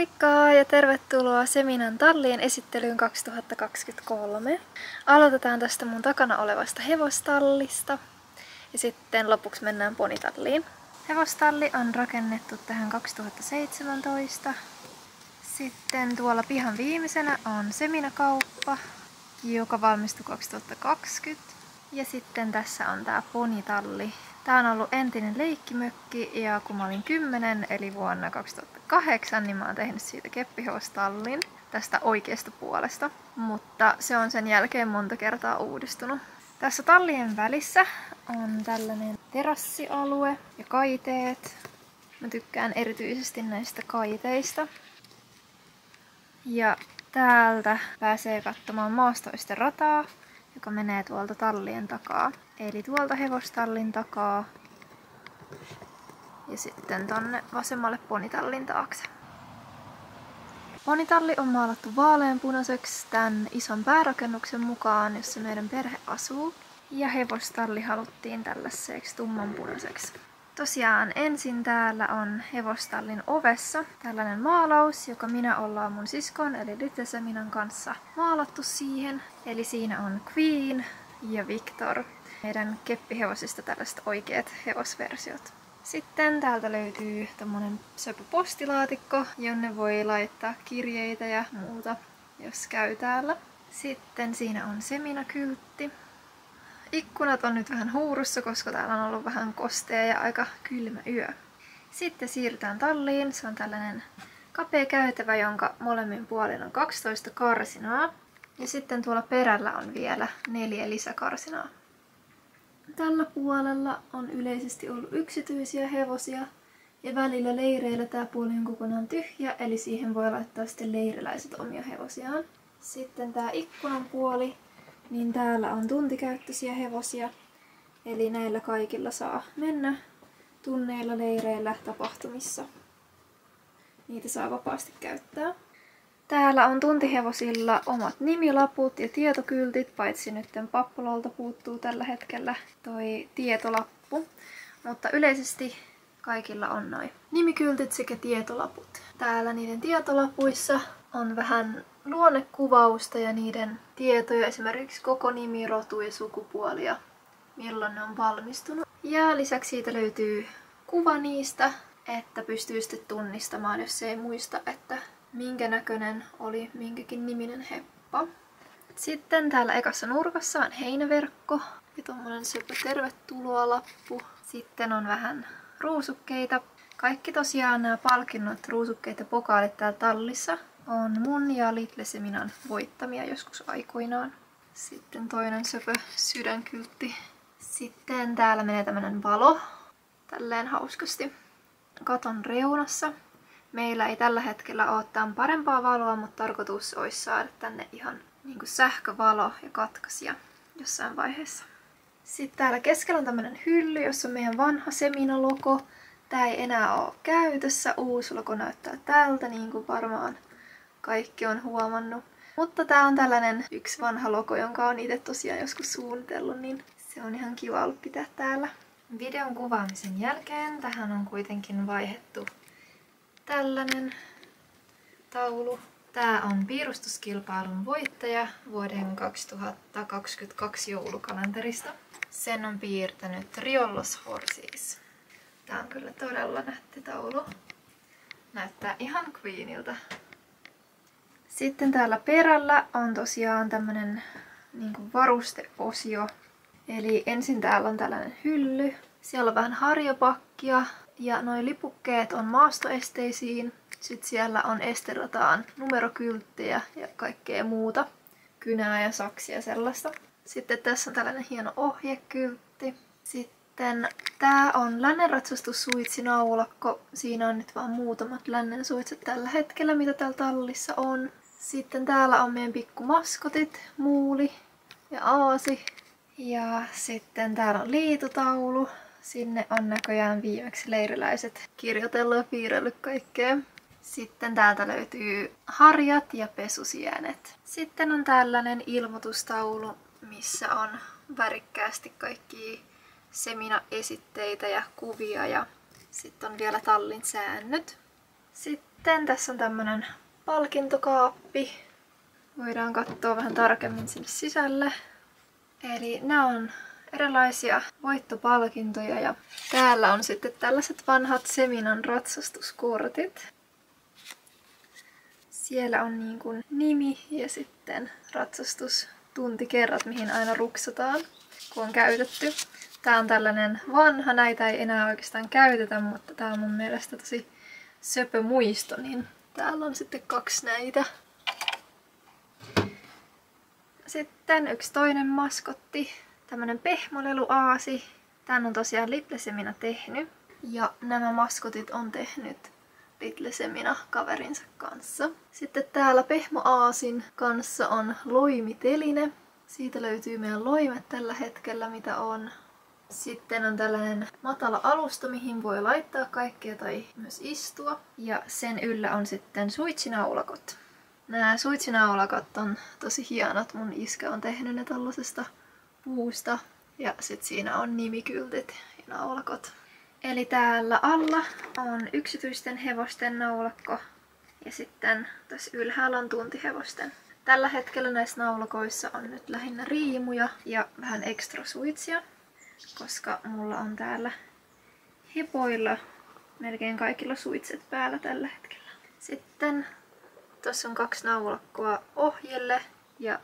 Moikka ja tervetuloa Seminan tallien esittelyyn 2023. Aloitetaan tästä mun takana olevasta hevostallista ja sitten lopuksi mennään ponitalliin. Hevostalli on rakennettu tähän 2017. Sitten tuolla pihan viimeisenä on Semina-kauppa, joka valmistui 2020. Ja sitten tässä on tää ponitalli. Tää on ollut entinen leikkimökki ja kun mä olin 10 eli vuonna 2008, niin mä oon tehnyt siitä keppihevostallin tästä oikeasta puolesta. Mutta se on sen jälkeen monta kertaa uudistunut. Tässä tallien välissä on tällainen terassialue ja kaiteet. Mä tykkään erityisesti näistä kaiteista. Ja täältä pääsee katsomaan maastoisten rataa, joka menee tuolta tallien takaa. Eli tuolta hevostallin takaa ja sitten tonne vasemmalle ponitallin taakse. Ponitalli on maalattu vaaleanpunaiseksi tämän ison päärakennuksen mukaan, jossa meidän perhe asuu. Ja hevostalli haluttiin tällaiseksi tummanpunaiseksi. Tosiaan ensin täällä on hevostallin ovessa tällainen maalaus, joka minä ollaan mun siskon eli Little Seminan kanssa maalattu siihen. Eli siinä on Queen ja Victor. Meidän keppihevosista tällaiset oikeat hevosversiot. Sitten täältä löytyy tommonen söpö postilaatikko, jonne voi laittaa kirjeitä ja muuta, jos käy täällä. Sitten siinä on Semina-kyltti. Ikkunat on nyt vähän huurussa, koska täällä on ollut vähän kostea ja aika kylmä yö. Sitten siirrytään talliin. Se on tällainen kapea käytävä, jonka molemmin puolin on 12 karsinaa. Ja sitten tuolla perällä on vielä 4 lisäkarsinaa. Tällä puolella on yleisesti ollut yksityisiä hevosia ja välillä leireillä tämä puoli on kokonaan tyhjä, eli siihen voi laittaa sitten leiriläiset omia hevosiaan. Sitten tämä ikkunan puoli, niin täällä on tuntikäyttöisiä hevosia, eli näillä kaikilla saa mennä tunneilla, leireillä, tapahtumissa. Niitä saa vapaasti käyttää. Täällä on tuntihevosilla omat nimilaput ja tietokyltit, paitsi nytten Pappololta puuttuu tällä hetkellä toi tietolappu. Mutta yleisesti kaikilla on noin nimikyltit sekä tietolaput. Täällä niiden tietolapuissa on vähän luonnekuvausta ja niiden tietoja, esimerkiksi koko nimi, rotu ja sukupuoli ja milloin ne on valmistunut. Ja lisäksi siitä löytyy kuva niistä, että pystyy sitten tunnistamaan, jos ei muista, että minkä näköinen oli minkäkin niminen heppa. Sitten täällä ekassa nurkassa on heinäverkko ja tommonen söpö tervetuloa-lappu. Sitten on vähän ruusukkeita. Kaikki tosiaan nämä palkinnot, ruusukkeet ja pokaalit täällä tallissa on mun ja Little Seminan voittamia joskus aikoinaan. Sitten toinen söpö sydänkyltti. Sitten täällä menee tämmönen valo. Tälleen hauskasti. Katon reunassa. Meillä ei tällä hetkellä ole tämän parempaa valoa, mutta tarkoitus olisi saada tänne ihan niinku sähkövalo ja katkaisija jossain vaiheessa. Sitten täällä keskellä on tämmönen hylly, jossa on meidän vanha Semina-logo. Tää ei enää ole käytössä. Uusi logo näyttää tältä, niin kuin varmaan kaikki on huomannut. Mutta tää on tällainen yksi vanha logo, jonka on itse tosiaan joskus suunnitellut, niin se on ihan kiva ollut pitää täällä. Videon kuvaamisen jälkeen tähän on kuitenkin vaihdettu tällainen taulu. Tää on piirustuskilpailun voittaja vuoden 2022 joulukalenterista. Sen on piirtänyt Riollos Horses. Tää on kyllä todella nätti taulu. Näyttää ihan Queenilta. Sitten täällä perällä on tosiaan tämmönen niinku varusteosio. Eli ensin täällä on tällainen hylly. Siellä on vähän harjapakkia. Ja noi lipukkeet on maastoesteisiin. Sitten siellä on esterataan numerokylttejä ja kaikkea muuta. Kynää ja saksia ja sellaista. Sitten tässä on tällainen hieno ohjekyltti. Sitten tää on lännenratsastussuitsinaulakko. Siinä on nyt vaan muutamat lännensuitset tällä hetkellä, mitä täällä tallissa on. Sitten täällä on meidän pikkumaskotit, Muuli ja Aasi. Ja sitten täällä on liitutaulu. Sinne on näköjään viimeksi leiriläiset kirjoitellut ja piirrellyt kaikkea. Sitten täältä löytyy harjat ja pesusienet. Sitten on tällainen ilmoitustaulu, missä on värikkäästi kaikki Semina-esitteitä ja kuvia ja sitten on vielä tallin säännöt. Sitten Sitten tässä on tämmönen palkintokaappi. Voidaan katsoa vähän tarkemmin sinne sisälle. Eli nämä on erilaisia voittopalkintoja ja täällä on sitten tällaiset vanhat Seminan ratsastuskortit. Siellä on niin kuin nimi ja sitten ratsastustuntikerrat, mihin aina ruksataan, kun on käytetty. Tää on tällainen vanha, näitä ei enää oikeastaan käytetä, mutta tää on mun mielestä tosi söpö muisto, niin täällä on sitten 2 näitä. Sitten yksi toinen maskotti, tämmönen pehmoleluaasi. Tän on tosiaan Little Semina tehnyt. Ja nämä maskotit on tehnyt Little Semina kaverinsa kanssa. Sitten täällä pehmoaasin kanssa on loimiteline. Siitä löytyy meidän loimet tällä hetkellä, mitä on. Sitten on tällainen matala alusta, mihin voi laittaa kaikkea tai myös istua. Ja sen yllä on sitten suitsinaulakot. Nämä suitsinaulakot on tosi hienot. Mun iskä on tehnyt ne tollasesta puusta. Ja sitten siinä on nimikyltit ja naulakot. Eli täällä alla on yksityisten hevosten naulakko. Ja sitten tässä ylhäällä on tuntihevosten. Tällä hetkellä näissä naulakoissa on nyt lähinnä riimuja ja vähän ekstra suitsia. Koska mulla on täällä hepoilla melkein kaikilla suitset päällä tällä hetkellä. Sitten tuossa on 2 naulakkoa ohjelle ja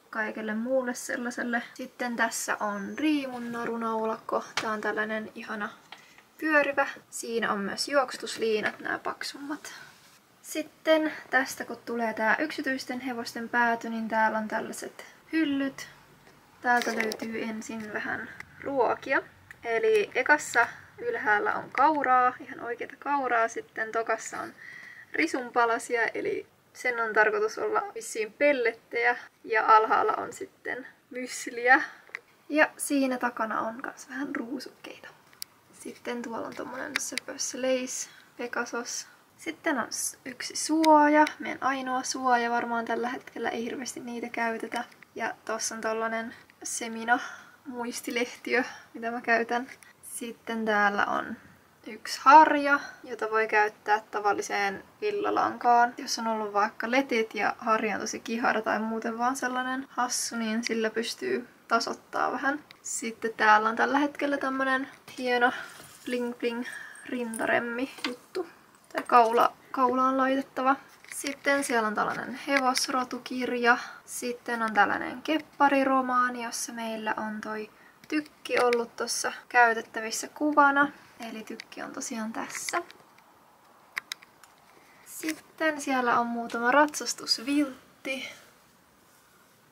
kaikelle muulle sellaiselle. Sitten tässä on riimun narunaulakko. Tää on tällainen ihana pyörivä. Siinä on myös juoksutusliinat, nämä paksummat. Sitten tästä kun tulee tää yksityisten hevosten pääty, niin täällä on tällaiset hyllyt. Täältä löytyy ensin vähän ruokia. Eli ekassa ylhäällä on kauraa, ihan oikeata kauraa. Sitten tokassa on risunpalasia, eli sen on tarkoitus olla vissiin pellettejä. Ja alhaalla on sitten mysliä. Ja siinä takana on myös vähän ruusukkeita. Sitten tuolla on tommonen söpös Lace Pegasus. Sitten on yksi suoja, meidän ainoa suoja varmaan tällä hetkellä, ei hirveästi niitä käytetä. Ja tossa on tollanen Semina muistilehtiö, mitä mä käytän. Sitten täällä on yksi harja, jota voi käyttää tavalliseen villalankaan. Jos on ollut vaikka letit ja harja on tosi kihara tai muuten vaan sellainen hassu, niin sillä pystyy tasoittaa vähän. Sitten täällä on tällä hetkellä tämmönen hieno bling bling rintaremmi juttu. Tai kaulaan laitettava. Sitten siellä on tällainen hevosrotukirja. Sitten on tällainen keppariromaani, jossa meillä on toi tykki ollut tuossa käytettävissä kuvana. Eli tykki on tosiaan tässä. Sitten siellä on muutama ratsastusviltti.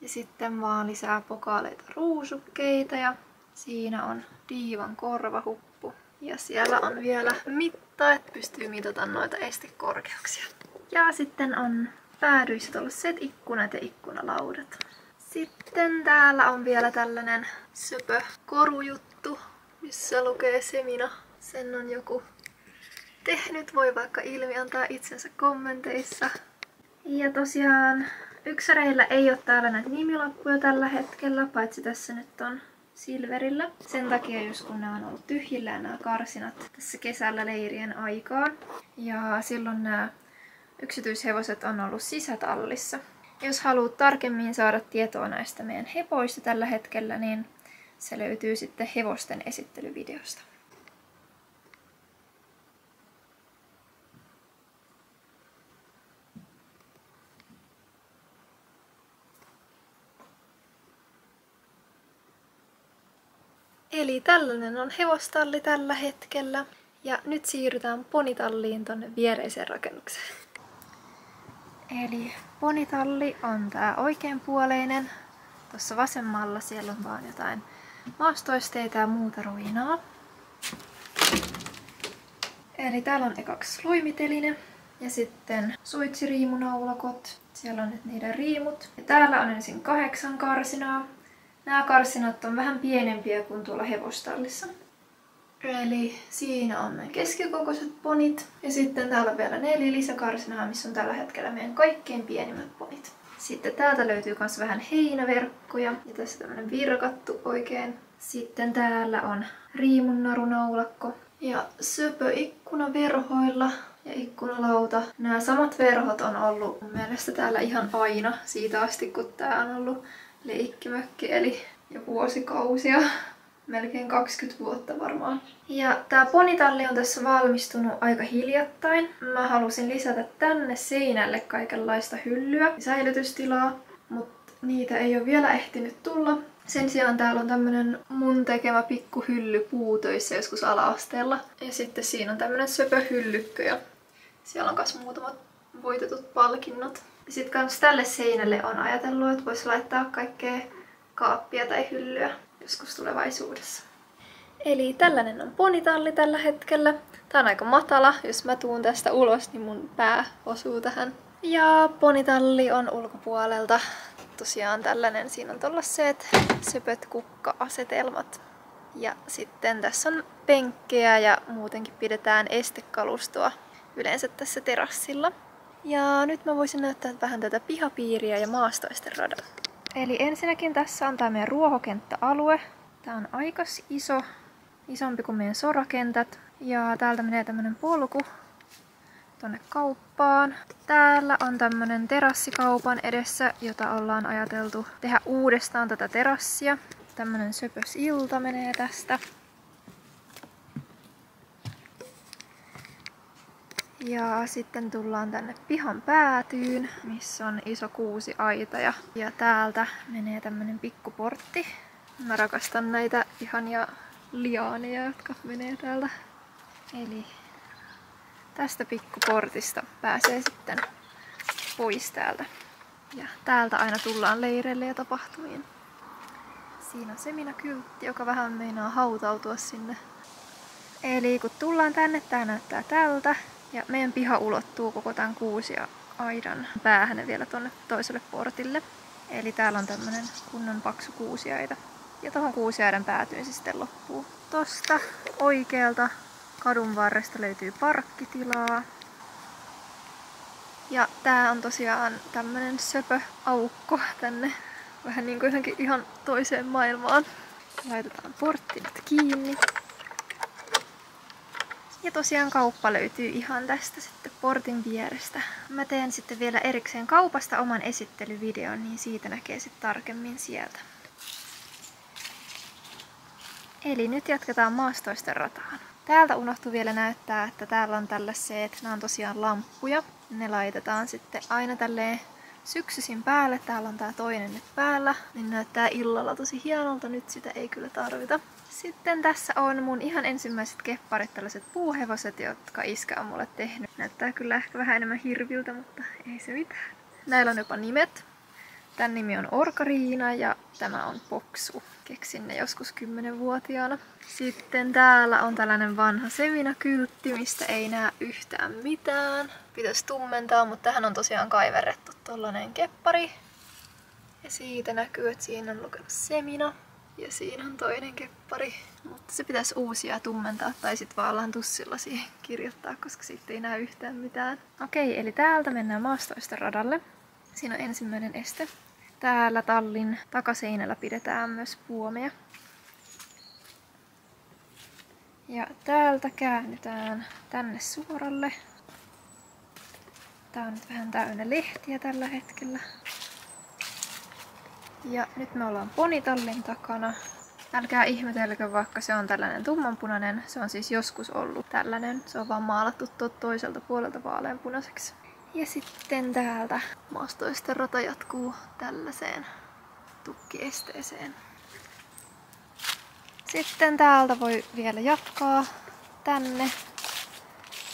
Ja sitten vaan lisää pokaaleita ruusukkeita ja siinä on diivan korvahuppu. Ja siellä on vielä mitta, että pystyy mitata noita estekorkeuksia. Ja sitten on päädyissä tuollaiset ikkunat ja ikkunalaudat. Sitten täällä on vielä tällainen söpö korujuttu, missä lukee Semina. Sen on joku tehnyt, voi vaikka ilmiantaa itsensä kommenteissa. Ja tosiaan yksäreillä ei ole täällä näitä nimilappuja tällä hetkellä, paitsi tässä nyt on silverillä. Sen takia just kun nämä on ollut tyhjillä nämä karsinat tässä kesällä leirien aikaan. Ja silloin nämä yksityishevoset on ollut sisätallissa. Jos haluat tarkemmin saada tietoa näistä meidän hepoista tällä hetkellä, niin se löytyy sitten hevosten esittelyvideosta. Eli tällainen on hevostalli tällä hetkellä. Ja nyt siirrytään ponitalliin tonne viereiseen rakennukseen. Eli ponitalli on tää oikeanpuoleinen. Tuossa vasemmalla siellä on vaan jotain maastoisteita ja muuta ruinaa. Eli täällä on ekaksi loimiteline ja sitten suitsiriimunaulakot. Siellä on nyt niiden riimut. Ja täällä on ensin 8 karsinaa. Nämä karsinat on vähän pienempiä kuin tuolla hevostallissa. Eli siinä on meidän keskikokoiset ponit. Ja sitten täällä on vielä 4 lisäkarsinaa, missä on tällä hetkellä meidän kaikkein pienimmät ponit. Sitten täältä löytyy myös vähän heinäverkkoja. Ja tässä tämmönen virkattu oikein. Sitten täällä on riimunnarunaulakko. Ja söpö ikkuna verhoilla. ja ikkunalauta. Nämä samat verhot on ollut mun mielestä täällä ihan aina siitä asti, kun tää on ollut leikkimökki, eli jo vuosikausia. Melkein 20 vuotta varmaan. Ja tää ponitalli on tässä valmistunut aika hiljattain. Mä halusin lisätä tänne seinälle kaikenlaista hyllyä ja säilytystilaa, mutta niitä ei ole vielä ehtinyt tulla. Sen sijaan täällä on tämmönen mun tekemä pikku hylly puutöissä joskus ala-asteella. Ja sitten siinä on tämmönen söpöhyllykkö ja siellä on myös muutamat voitetut palkinnot. Ja sitten kans tälle seinälle on ajatellut, että vois laittaa kaikkea kaappia tai hyllyä joskus tulevaisuudessa. Eli tällainen on ponitalli tällä hetkellä. Tää on aika matala. Jos mä tuun tästä ulos, niin mun pää osuu tähän. Ja ponitalli on ulkopuolelta tosiaan tällainen. Siinä on tollaset söpöt kukka-asetelmat. Ja sitten tässä on penkkejä ja muutenkin pidetään estekalustoa yleensä tässä terassilla. Ja nyt mä voisin näyttää vähän tätä pihapiiriä ja maastoisten radan. Eli ensinnäkin tässä on tää meidän ruohokenttäalue. Tää on aika iso, isompi kuin meidän sorakentät. Ja täältä menee tämmönen polku tonne kauppaan. Täällä on tämmönen terassikaupan edessä, jota ollaan ajateltu tehdä uudestaan tätä terassia. Tämmönen söpös ilta menee tästä. Ja sitten tullaan tänne pihan päätyyn, missä on iso kuusiaita ja täältä menee tämmönen pikkuportti. Mä rakastan näitä ihania liaaneja, jotka menee täältä. Eli tästä pikkuportista pääsee sitten pois täältä. Ja täältä aina tullaan leireille ja tapahtumiin. Siinä on seminakyltti, joka vähän meinaa hautautua sinne. Eli kun tullaan tänne, tää näyttää tältä. Ja meidän piha ulottuu koko tämän kuusiaidan päähän vielä tonne toiselle portille. Eli täällä on tämmönen kunnon paksu kuusiaita. Ja tuohon kuusiaidan päätyyn se sitten loppuu. Tosta oikealta kadun varresta löytyy parkkitilaa. Ja tää on tosiaan tämmönen söpöaukko tänne. Vähän niin kuin johonkin ihan toiseen maailmaan. Laitetaan portti nyt kiinni. Ja tosiaan kauppa löytyy ihan tästä sitten portin vierestä. Mä teen sitten vielä erikseen kaupasta oman esittelyvideon, niin siitä näkee sitten tarkemmin sieltä. Eli nyt jatketaan maastoisten rataan. Täältä unohtui vielä näyttää, että täällä on tällaiset, nämä on tosiaan lamppuja. Ne laitetaan sitten aina tälleen syksyisin päälle. Täällä on tää toinen nyt päällä, niin näyttää illalla tosi hienolta. Nyt sitä ei kyllä tarvita. Sitten tässä on mun ihan ensimmäiset kepparit, tällaiset puuhevoset, jotka iskä on mulle tehnyt. Näyttää kyllä ehkä vähän enemmän hirviltä, mutta ei se mitään. Näillä on jopa nimet. Tän nimi on Orkariina ja tämä on Poksu. Keksin ne joskus 10-vuotiaana. Sitten täällä on tällainen vanha seminakyltti, mistä ei näe yhtään mitään. Pitäisi tummentaa, mutta tähän on tosiaan kaiverrettu tollanen keppari. Ja siitä näkyy, että siinä on lukenut semina. Ja siinä on toinen keppari. Mutta se pitäisi uusia ja tummentaa tai sit vaan lantussilla siihen kirjoittaa, koska siitä ei näy yhtään mitään. Okei, eli täältä mennään maastoisten radalle. Siinä on ensimmäinen este. Täällä tallin takaseinällä pidetään myös puomeja. Ja täältä käännytään tänne suoralle. Tää on nyt vähän täynnä lehtiä tällä hetkellä. Ja nyt me ollaan ponitallin takana. Älkää ihmetelkö, vaikka se on tällainen tummanpunainen. Se on siis joskus ollut tällainen. Se on vaan maalattu toiselta puolelta vaaleanpunaiseksi. Ja sitten täältä maastoisten rata jatkuu tällaiseen tukkiesteeseen. Sitten täältä voi vielä jatkaa tänne.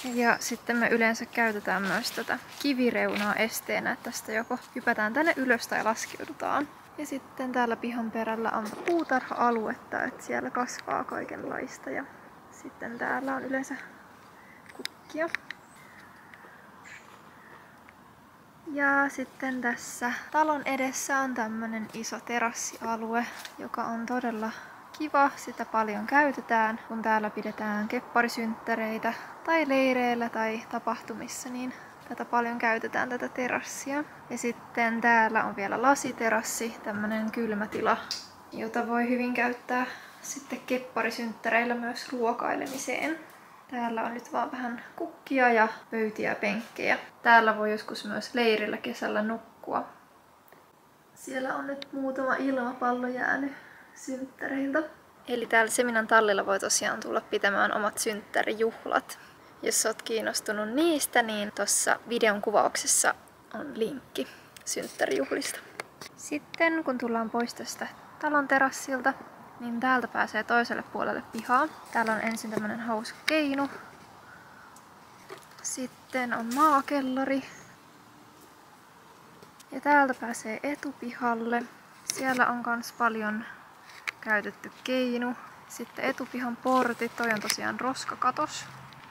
Ja sitten me yleensä käytetään myös tätä kivireunaa esteenä, että tästä joko hypätään tänne ylös tai laskeudutaan. Ja sitten täällä pihan perällä on puutarha-aluetta, että siellä kasvaa kaikenlaista. Ja sitten täällä on yleensä kukkia. Ja sitten tässä talon edessä on tämmönen iso terassialue, joka on todella kiva. Sitä paljon käytetään, kun täällä pidetään kepparisynttäreitä tai leireillä tai tapahtumissa, niin tätä paljon käytetään tätä terassia. Ja sitten täällä on vielä lasiterassi, tämmönen kylmätila, jota voi hyvin käyttää sitten kepparisynttäreillä myös ruokailemiseen. Täällä on nyt vaan vähän kukkia ja pöytiä ja penkkejä. Täällä voi joskus myös leirillä kesällä nukkua. Siellä on nyt muutama ilmapallo jäänyt synttäreiltä. Eli täällä Seminan tallilla voi tosiaan tulla pitämään omat synttärijuhlat. Jos oot kiinnostunut niistä, niin tuossa videon kuvauksessa on linkki synttärijuhlista. Sitten kun tullaan pois tästä talon terassilta, niin täältä pääsee toiselle puolelle pihaa. Täällä on ensin tämmönen hauska keinu. Sitten on maakellari. Ja täältä pääsee etupihalle. Siellä on kans paljon käytetty keinu. Sitten etupihan portti, toi on tosiaan roskakatos.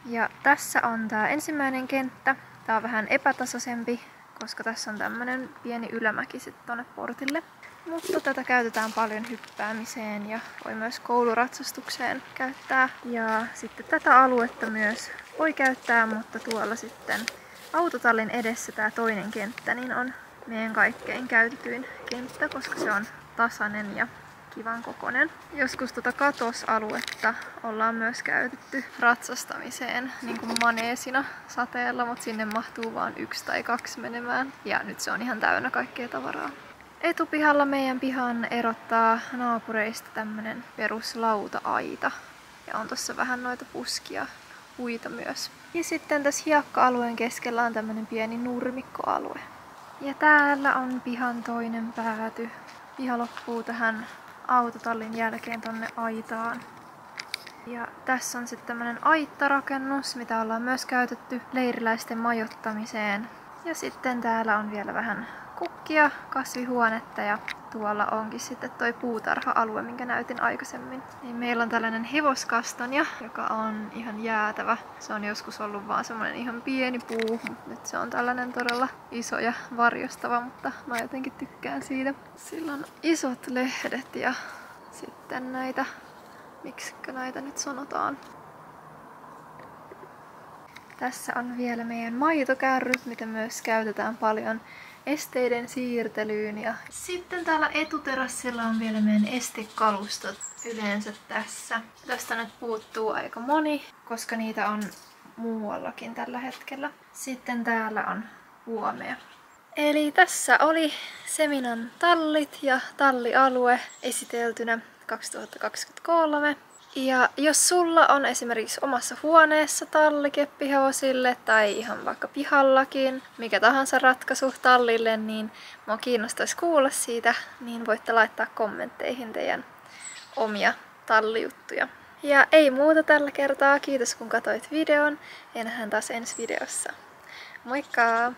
Ja tässä on tää ensimmäinen kenttä. Tää on vähän epätasaisempi, koska tässä on tämmönen pieni ylämäki sitten tonne portille. Mutta tätä käytetään paljon hyppäämiseen ja voi myös kouluratsastukseen käyttää. Ja sitten tätä aluetta myös voi käyttää, mutta tuolla sitten autotallin edessä tää toinen kenttä niin on meidän kaikkein käytetyin kenttä, koska se on tasainen ja kivan kokoinen. Joskus tuota katosaluetta ollaan myös käytetty ratsastamiseen niin kuin maneesina sateella, mutta sinne mahtuu vain 1 tai 2 menemään. Ja nyt se on ihan täynnä kaikkea tavaraa. Etupihalla meidän pihan erottaa naapureista tämmönen peruslauta-aita. Ja on tossa vähän noita puskia, puita myös. Ja sitten tässä hiekka-alueen keskellä on tämmönen pieni nurmikkoalue. Ja täällä on pihan toinen pääty. Piha loppuu tähän autotallin jälkeen tonne aitaan. Ja tässä on sitten tämmönen aittarakennus, mitä ollaan myös käytetty leiriläisten majoittamiseen. Ja sitten täällä on vielä vähän kukkia, kasvihuonetta ja tuolla onkin sitten toi puutarha-alue, minkä näytin aikaisemmin. Niin meillä on tällainen hevoskastonia, joka on ihan jäätävä. Se on joskus ollut vaan semmonen ihan pieni puu, mutta nyt se on tällainen todella iso ja varjostava, mutta mä jotenkin tykkään siitä. Sillä on isot lehdet ja sitten näitä, miksikö näitä nyt sanotaan. Tässä on vielä meidän maitokärryt, mitä myös käytetään paljon esteiden siirtelyyn. Ja sitten täällä etuterassilla on vielä meidän estekalustot yleensä tässä. Tästä nyt puuttuu aika moni, koska niitä on muuallakin tällä hetkellä. Sitten täällä on huomeja. Eli tässä oli Seminan tallit ja tallialue esiteltynä 2023. Ja jos sulla on esimerkiksi omassa huoneessa talli keppihevosille tai ihan vaikka pihallakin, mikä tahansa ratkaisu tallille, niin mua kiinnostaisi kuulla siitä, niin voitte laittaa kommentteihin teidän omia tallijuttuja. Ja ei muuta tällä kertaa, kiitos kun katsoit videon ja nähdään taas ensi videossa. Moikka!